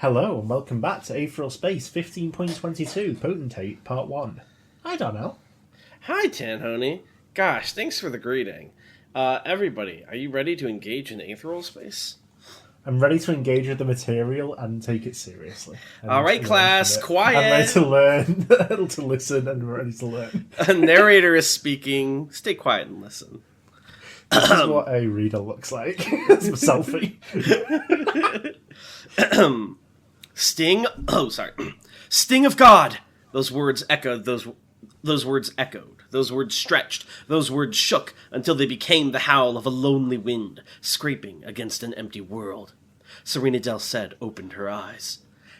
Hello and welcome back to Aetheral Space 15.22 Potentate Part 1. Hi Darnell. Hi, Tanhoney. Gosh, thanks for the greeting. Everybody, are you ready to engage in Aetheral Space? I'm ready to engage with the material and take it seriously. All right, class, quiet. I'm ready to learn, to listen, and ready to learn. A narrator is speaking. Stay quiet and listen. This is what a reader looks like. It's a selfie. Sting. Oh, sorry. Sting of God. Those words echoed. Those words echoed. Those words stretched. Those words shook until they became the howl of a lonely wind scraping against an empty world. Serena Del Ced opened her eyes.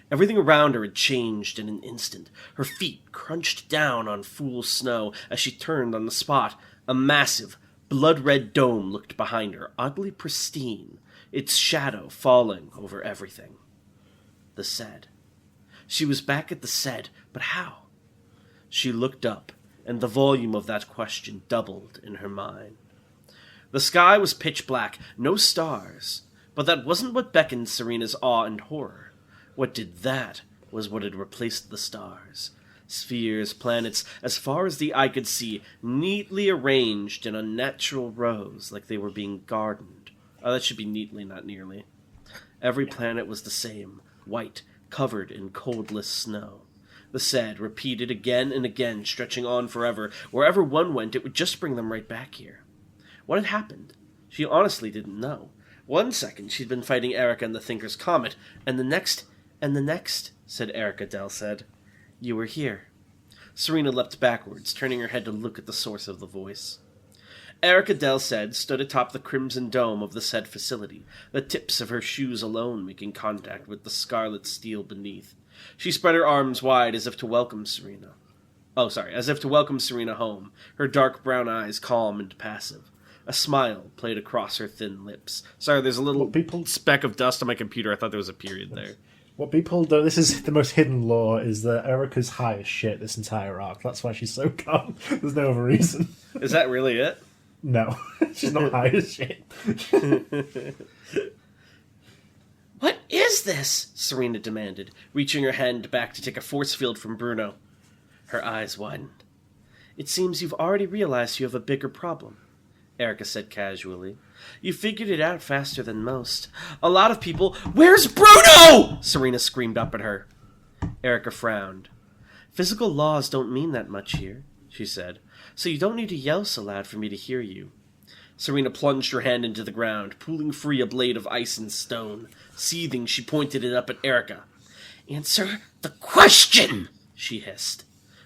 Everything around her had changed in an instant. Her feet crunched down on fool snow as she turned on the spot. A massive, blood-red dome looked behind her, oddly pristine, its shadow falling over everything. The Ced. She was back at the Ced, but how? She looked up, and the volume of that question doubled in her mind. The sky was pitch black, no stars, but that wasn't what beckoned Serena's awe and horror. What did that was what had replaced the stars. Spheres, planets, as far as the eye could see, neatly arranged in unnatural rows like they were being gardened. Oh, that should be neatly, not nearly. Every planet was the same, white, covered in coldless snow. The Ced repeated again and again, stretching on forever. Wherever one went, it would just bring them right back here. What had happened? She honestly didn't know. 1 second she'd been fighting Erica and the Thinker's Comet, and the next, said Erica Del Ced. You were here. Serena leapt backwards, turning her head to look at the source of the voice. Erica Del Ced stood atop the crimson dome of the Ced facility, the tips of her shoes alone making contact with the scarlet steel beneath. She spread her arms wide as if to welcome Serena. As if to welcome Serena home, her dark brown eyes calm and passive. A smile played across her thin lips. Sorry, there's a little speck of dust on my computer. I thought there was a period there. What people do, this is the most hidden lore, is that Erica's high as shit this entire arc. That's why she's so calm. There's no other reason. Is that really it? No, she's not high as shit. What is this? Serena demanded, reaching her hand back to take a force field from Bruno. Her eyes widened. It seems you've already realized you have a bigger problem, Erica said casually. You figured it out faster than most. A lot of people... Where's Bruno? Serena screamed up at her. Erica frowned. Physical laws don't mean that much here, she said, so you don't need to yell so loud for me to hear you. Serena plunged her hand into the ground, pulling free a blade of ice and stone. Seething, she pointed it up at Erica. Answer the question, she hissed.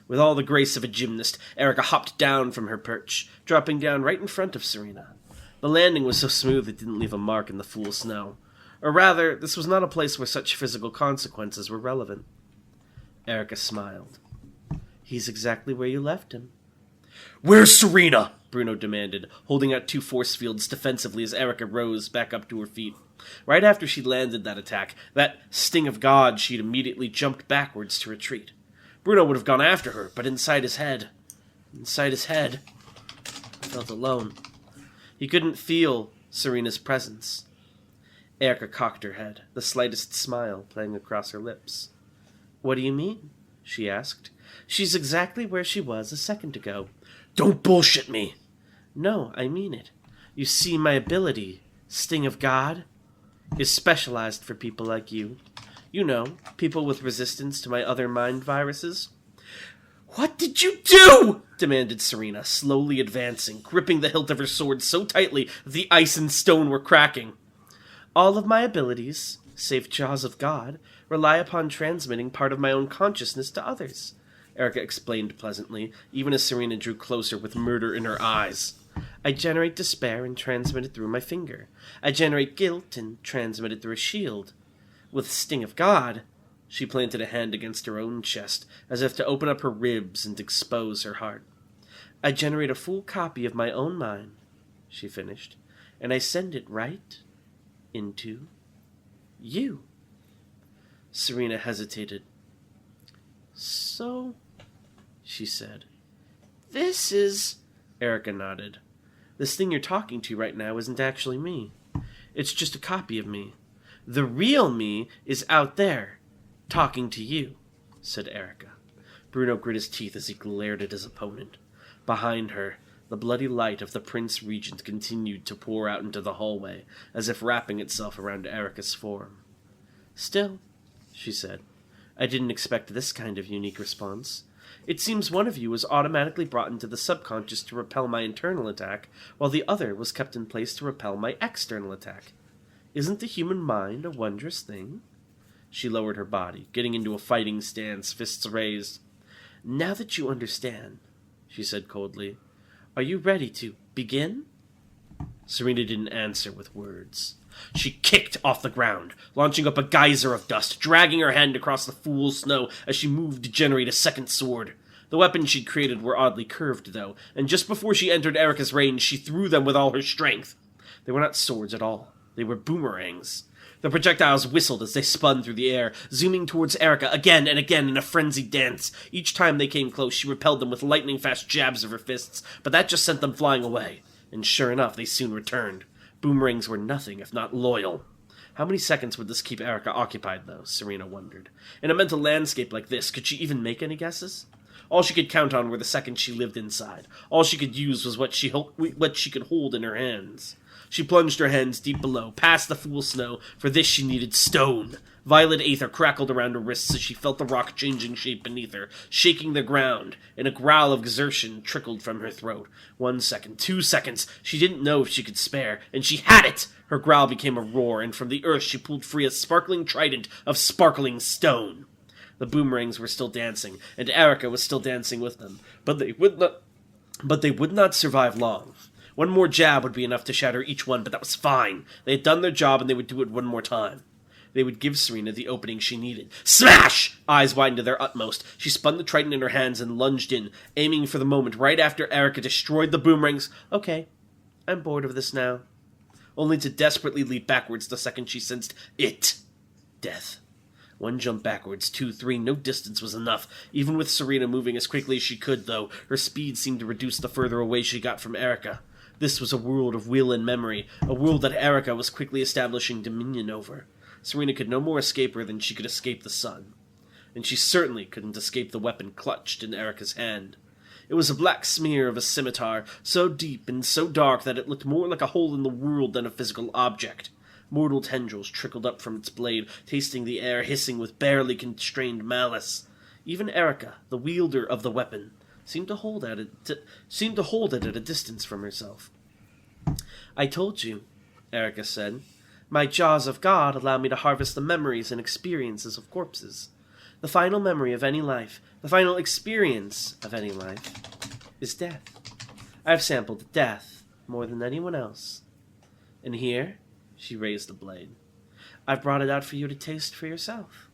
With all the grace of a gymnast, Erica hopped down from her perch, dropping down right in front of Serena. The landing was so smooth it didn't leave a mark in the fool snow. Or rather, this was not a place where such physical consequences were relevant. Erica smiled. He's exactly where you left him. Where's Serena? Bruno demanded, holding out 2 force fields defensively as Erica rose back up to her feet. Right after she landed that attack, that sting of God, she'd immediately jumped backwards to retreat. Bruno would have gone after her, but inside his head, he felt alone. He couldn't feel Serena's presence. Erica cocked her head, the slightest smile playing across her lips. What do you mean? She asked. She's exactly where she was a second ago. Don't bullshit me! No, I mean it. You see, my ability, Sting of God, is specialized for people like you. You know, people with resistance to my other mind viruses. What did you do? Demanded Serena, slowly advancing, gripping the hilt of her sword so tightly that the ice and stone were cracking. All of my abilities, save Jaws of God, rely upon transmitting part of my own consciousness to others, Erica explained pleasantly, even as Serena drew closer with murder in her eyes. I generate despair and transmit it through my finger. I generate guilt and transmit it through a shield. With Sting of God, she planted a hand against her own chest, as if to open up her ribs and expose her heart. I generate a full copy of my own mind, she finished, and I send it right into you. Serena hesitated. So, she said. This is... Erica nodded. This thing you're talking to right now isn't actually me. It's just a copy of me. The real me is out there, talking to you, said Erica. Bruno grit his teeth as he glared at his opponent. Behind her, the bloody light of the Prince Regent continued to pour out into the hallway, as if wrapping itself around Erica's form. Still, she said, I didn't expect this kind of unique response. It seems one of you was automatically brought into the subconscious to repel my internal attack, while the other was kept in place to repel my external attack. Isn't the human mind a wondrous thing? She lowered her body, getting into a fighting stance, fists raised. Now that you understand, she said coldly, are you ready to begin? Serena didn't answer with words. She kicked off the ground, launching up a geyser of dust, dragging her hand across the fool's snow as she moved to generate a second sword. The weapons she'd created were oddly curved, though, and just before she entered Erica's range, she threw them with all her strength. They were not swords at all. They were boomerangs. The projectiles whistled as they spun through the air, zooming towards Erica again and again in a frenzied dance. Each time they came close, she repelled them with lightning-fast jabs of her fists, but that just sent them flying away. And sure enough, they soon returned. Boomerangs were nothing if not loyal. How many seconds would this keep Erica occupied, though? Serena wondered. In a mental landscape like this, could she even make any guesses? All she could count on were the seconds she lived inside. All she could use was what she could hold in her hands. She plunged her hands deep below, past the fool snow. For this she needed stone. Violet aether crackled around her wrists as she felt the rock changing shape beneath her, shaking the ground, and a growl of exertion trickled from her throat. 1 second, 2 seconds, she didn't know if she could spare, and she had it! Her growl became a roar, and from the earth she pulled free a sparkling trident of sparkling stone. The boomerangs were still dancing, and Erica was still dancing with them, but they would not survive long. One more jab would be enough to shatter each one, but that was fine. They had done their job, and they would do it one more time. They would give Serena the opening she needed. Smash! Eyes widened to their utmost. She spun the trident in her hands and lunged in, aiming for the moment right after Erica destroyed the boomerangs. Okay, I'm bored of this now. Only to desperately leap backwards the second she sensed it. Death. One jump backwards, 2, 3, no distance was enough. Even with Serena moving as quickly as she could, though, her speed seemed to reduce the further away she got from Erica. This was a world of will and memory, a world that Erica was quickly establishing dominion over. Serena could no more escape her than she could escape the sun. And she certainly couldn't escape the weapon clutched in Erica's hand. It was a black smear of a scimitar, so deep and so dark that it looked more like a hole in the world than a physical object. Mortal tendrils trickled up from its blade, tasting the air, hissing with barely constrained malice. Even Erica, the wielder of the weapon, seemed to hold it at a distance from herself. I told you, Erica said. My jaws of God allow me to harvest the memories and experiences of corpses. The final memory of any life, the final experience of any life, is death. I've sampled death more than anyone else. And here, she raised the blade, I've brought it out for you to taste for yourself.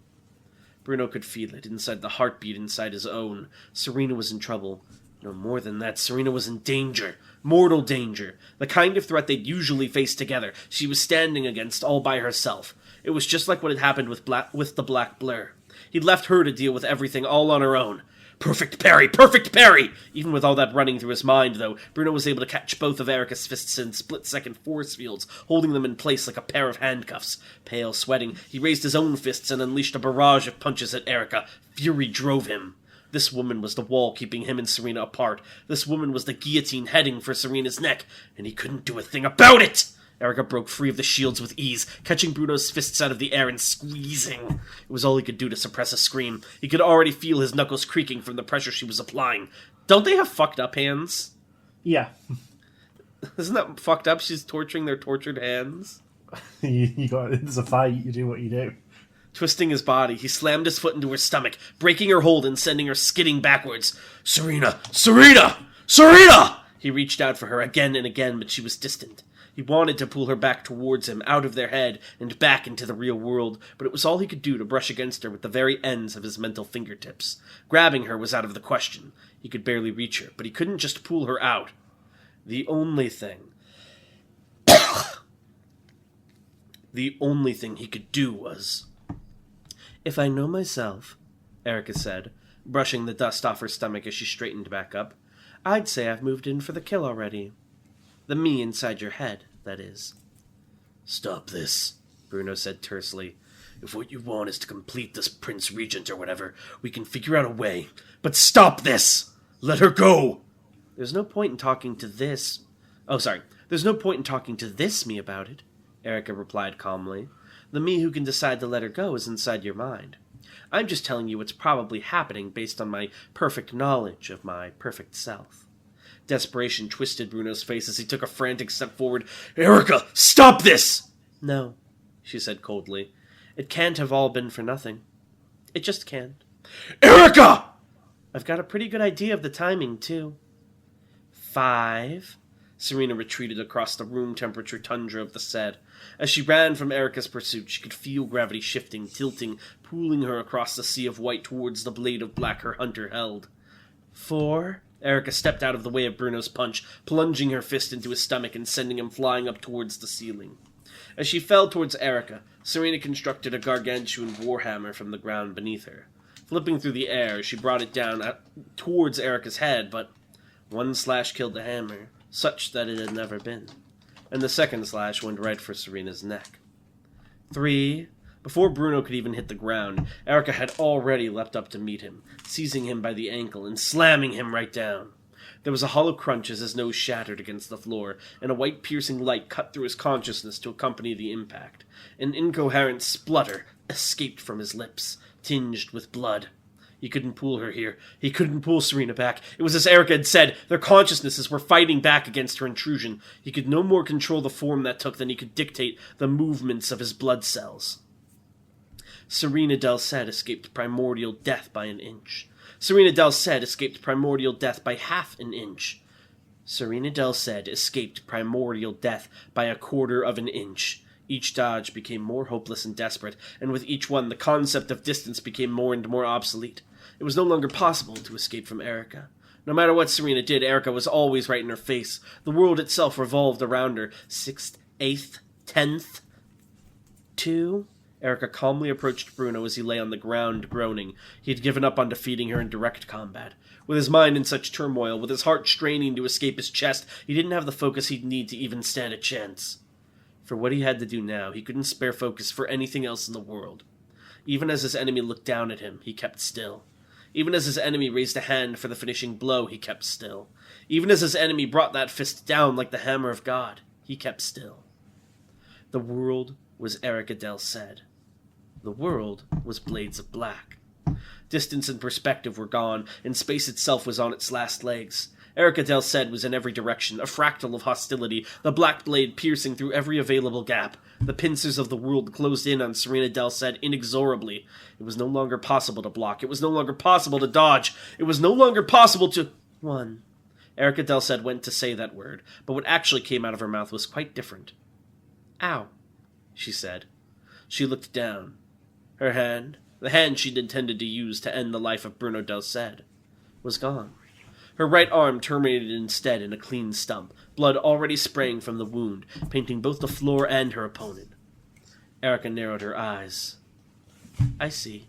Bruno could feel it inside the heartbeat inside his own. Serena was in trouble. No more than that, Serena was in danger. Mortal danger. The kind of threat they'd usually face together. She was standing against all by herself. It was just like what had happened with the Black Blur. He'd left her to deal with everything all on her own. Perfect parry! Perfect parry! Even with all that running through his mind, though, Bruno was able to catch both of Erica's fists in split-second force fields, holding them in place like a pair of handcuffs. Pale, sweating, he raised his own fists and unleashed a barrage of punches at Erica. Fury drove him. This woman was the wall keeping him and Serena apart. This woman was the guillotine heading for Serena's neck, and he couldn't do a thing about it! Erica broke free of the shields with ease, catching Bruno's fists out of the air and squeezing. It was all he could do to suppress a scream. He could already feel his knuckles creaking from the pressure she was applying. Don't they have fucked up hands? Yeah. Isn't that fucked up? She's torturing their tortured hands. It's a fight, you do what you do. Twisting his body, he slammed his foot into her stomach, breaking her hold and sending her skidding backwards. Serena! Serena! Serena! He reached out for her again and again, but she was distant. He wanted to pull her back towards him, out of their head, and back into the real world, but it was all he could do to brush against her with the very ends of his mental fingertips. Grabbing her was out of the question. He could barely reach her, but he couldn't just pull her out. The only thing he could do was... If I know myself, Erica said, brushing the dust off her stomach as she straightened back up, I'd say I've moved in for the kill already. The me inside your head, that is. Stop this, Bruno said tersely. If what you want is to complete this Prince Regent or whatever, we can figure out a way. But stop this! Let her go! There's no point in talking to this... There's no point in talking to this me about it, Erica replied calmly. The me who can decide to let her go is inside your mind. I'm just telling you what's probably happening based on my perfect knowledge of my perfect self. Desperation twisted Bruno's face as he took a frantic step forward. Erica, stop this! No, she said coldly. It can't have all been for nothing. It just can't. Erica! I've got a pretty good idea of the timing, too. 5. Serena retreated across the room-temperature tundra of the Sed. As she ran from Erica's pursuit, she could feel gravity shifting, tilting, pulling her across the sea of white towards the blade of black her hunter held. 4. Erica stepped out of the way of Bruno's punch, plunging her fist into his stomach and sending him flying up towards the ceiling. As she fell towards Erica, Serena constructed a gargantuan warhammer from the ground beneath her. Flipping through the air, she brought it down towards Erica's head, but one slash killed the hammer, such that it had never been, and the second slash went right for Serena's neck. 3. Before Bruno could even hit the ground, Erica had already leapt up to meet him, seizing him by the ankle and slamming him right down. There was a hollow crunch as his nose shattered against the floor, and a white piercing light cut through his consciousness to accompany the impact. An incoherent splutter escaped from his lips, tinged with blood. He couldn't pull her here. He couldn't pull Serena back. It was as Erica had said, their consciousnesses were fighting back against her intrusion. He could no more control the form that took than he could dictate the movements of his blood cells. Serena Del Ced escaped primordial death by an inch. Serena Del Ced escaped primordial death by half an inch. Serena Del Ced escaped primordial death by a quarter of an inch. Each dodge became more hopeless and desperate, and with each one the concept of distance became more and more obsolete. It was no longer possible to escape from Erica. No matter what Serena did, Erica was always right in her face. The world itself revolved around her. 6th, 8th, 10th, 2... Erica calmly approached Bruno as he lay on the ground, groaning. He had given up on defeating her in direct combat. With his mind in such turmoil, with his heart straining to escape his chest, he didn't have the focus he'd need to even stand a chance. For what he had to do now, he couldn't spare focus for anything else in the world. Even as his enemy looked down at him, he kept still. Even as his enemy raised a hand for the finishing blow, he kept still. Even as his enemy brought that fist down like the hammer of God, he kept still. The world was Erica Del Ced. The world was Blades of Black. Distance and perspective were gone, and space itself was on its last legs. Erica Del Ced was in every direction, a fractal of hostility, the black blade piercing through every available gap. The pincers of the world closed in on Serena Del Ced inexorably. It was no longer possible to block. It was no longer possible to dodge. It was no longer possible to... 1. Erica Del Ced went to say that word, but what actually came out of her mouth was quite different. Ow, she said. She looked down. Her hand, the hand she'd intended to use to end the life of Bruno Del Ced, was gone. Her right arm terminated instead in a clean stump, blood already spraying from the wound, painting both the floor and her opponent. Erica narrowed her eyes. I see.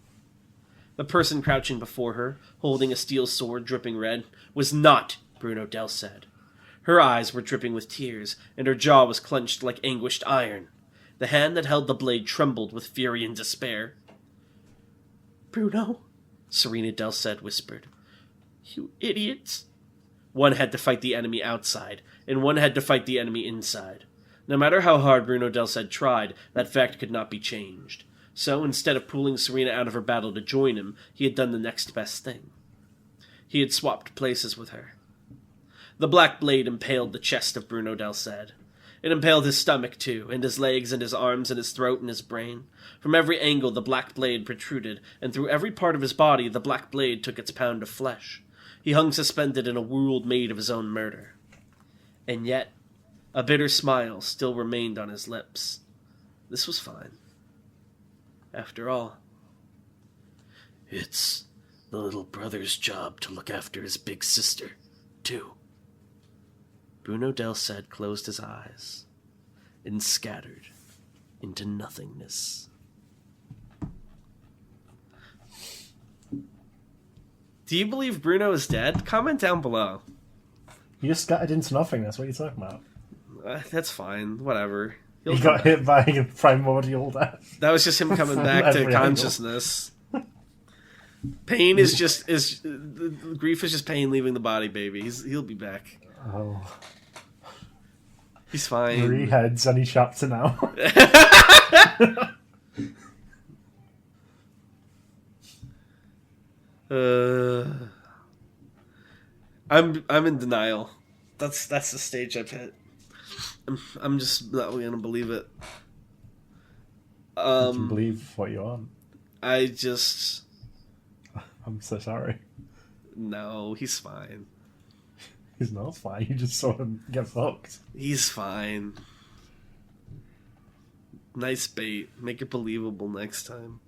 The person crouching before her, holding a steel sword dripping red, was not Bruno Del Ced. Her eyes were dripping with tears, and her jaw was clenched like anguished iron. The hand that held the blade trembled with fury and despair. Bruno, Serena Del Ced whispered. You idiots. One had to fight the enemy outside, and one had to fight the enemy inside. No matter how hard Bruno Del Ced tried, that fact could not be changed. So, instead of pulling Serena out of her battle to join him, he had done the next best thing. He had swapped places with her. The black blade impaled the chest of Bruno Del Ced. It impaled his stomach, too, and his legs and his arms and his throat and his brain. From every angle the black blade protruded, and through every part of his body the black blade took its pound of flesh. He hung suspended in a world made of his own murder. And yet, a bitter smile still remained on his lips. This was fine. After all, it's the little brother's job to look after his big sister, too. Bruno Del Ced closed his eyes and scattered into nothingness. Do you believe Bruno is dead? Comment down below. You just scattered into nothingness. What are you talking about? That's fine. Whatever. He'll He come got back. hit by a primordial death. That was just him coming back to Every angle. consciousness. Pain is grief is just pain leaving the body, baby. He'll be back. Oh. He's fine. 3 heads, any chapter now. I'm in denial. That's the stage I've hit. I'm just not gonna believe it. You can believe what you want. I just I'm so sorry. no. He's fine. He's not fine. You just saw him get fucked. He's fine. Nice bait. Make it believable next time.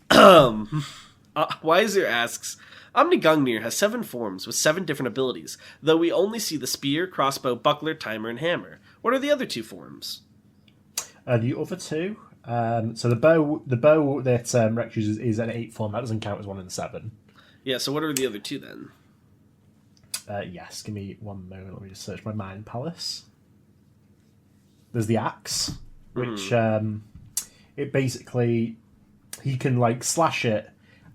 Weiser asks, Omnigungnir has 7 forms with 7 different abilities, though we only see the spear, crossbow, buckler, timer, and hammer. What are the other 2 forms? The other 2, so the bow that Rex uses is an 8 form. That doesn't count as one in the 7. Yeah, so what are the other 2 then? Yes, give me one moment. Let me just search my mind palace. There's the axe, which it basically he can like slash it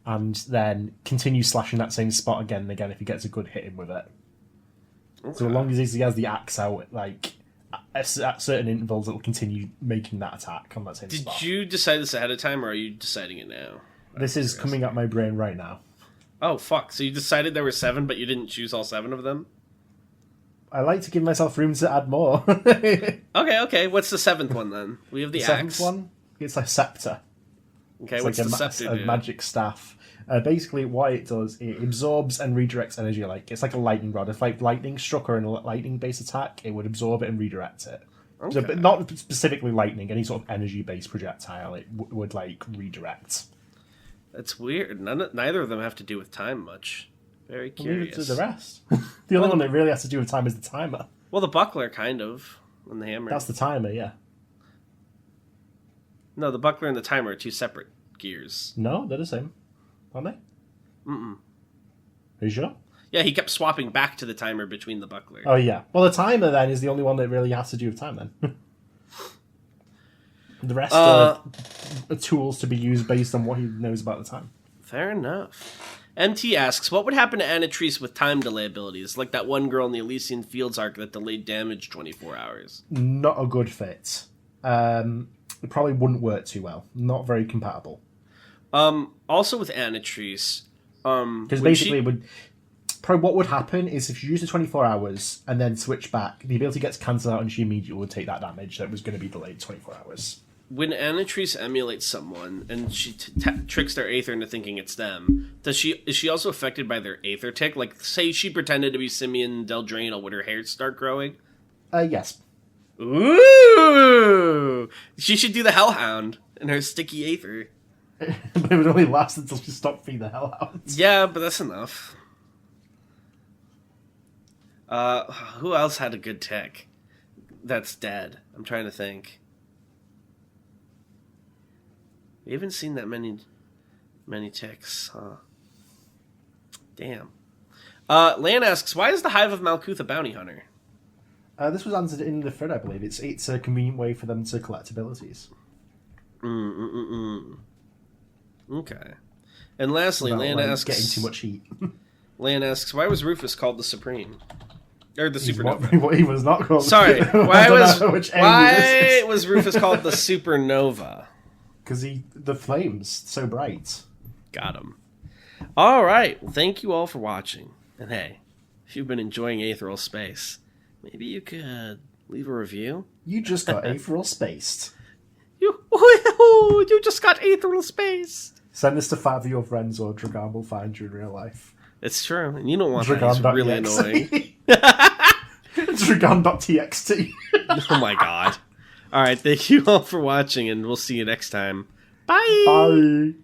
and then continue slashing that same spot again and again if he gets a good hit in with it. Okay. So as long as he has the axe out, like at certain intervals, it will continue making that attack on that same spot. Did you decide this ahead of time, or are you deciding it now? This is coming up my brain right now. Oh, fuck. So you decided there were 7, but you didn't choose all 7 of them? I like to give myself room to add more. Okay. What's the 7th one, then? We have the axe. 7th one? It's a scepter. Okay, It's what's like the scepter a do? magic staff. Basically, what it does, it absorbs and redirects energy. Like it's like a lightning rod. If like lightning struck her in a lightning-based attack, it would absorb it and redirect it. Okay. So, but not specifically lightning. Any sort of energy-based projectile, it would like redirect. That's weird. Neither of them have to do with time much. Very Leave it curious. to the rest. The only one that really has to do with time is the timer. Well, the buckler, kind of. And the hammer. That's the timer, yeah. No, the buckler and the timer are 2 separate gears. No, they're the same, aren't they? Mm-mm. Are you sure? Yeah, he kept swapping back to the timer between the buckler. Oh, yeah. Well, the timer, then, is the only one that really has to do with time, then. The rest are tools to be used based on what he knows about the time. Fair enough. MT asks, what would happen to Anatrice with time delay abilities, like that one girl in the Elysian Fields arc that delayed damage 24 hours? Not a good fit. It probably wouldn't work too well. Not very compatible. Also with Anatrice, because basically, what would happen is if you use the 24 hours and then switch back, the ability gets cancelled out and she immediately would take that damage that was going to be delayed 24 hours. When Anatrice emulates someone and she tricks their Aether into thinking it's them, is she also affected by their Aether tick? Like, say she pretended to be Simeon Deldrano, would her hair start growing? Yes. Ooh! She should do the Hellhound in her sticky Aether. But it would only last until she stopped being the Hellhounds. Yeah, but that's enough. Who else had a good tech that's dead? I'm trying to think. We haven't seen that many ticks, huh? Damn. Lan asks, why is the Hive of Malkuth a bounty hunter? This was answered in the thread, I believe. It's a convenient way for them to collect abilities. Okay. And lastly, Lan asks... Getting too much heat. Lan asks, why was Rufus called the Supreme? Or the Supernova? What he was not called. Sorry. Why was Rufus called the Supernova? Because the flames so bright. Got him. All right. Well, thank you all for watching. And hey, if you've been enjoying Aetheral Space, maybe you could leave a review. You just got Aetheral Spaced. You just got Aetheral Space. Send this to 5 of your friends, or Dragon will find you in real life. It's true, and you don't want that. It's really annoying. Dragon.txt. Oh my god. All right, thank you all for watching, and we'll see you next time. Bye. Bye.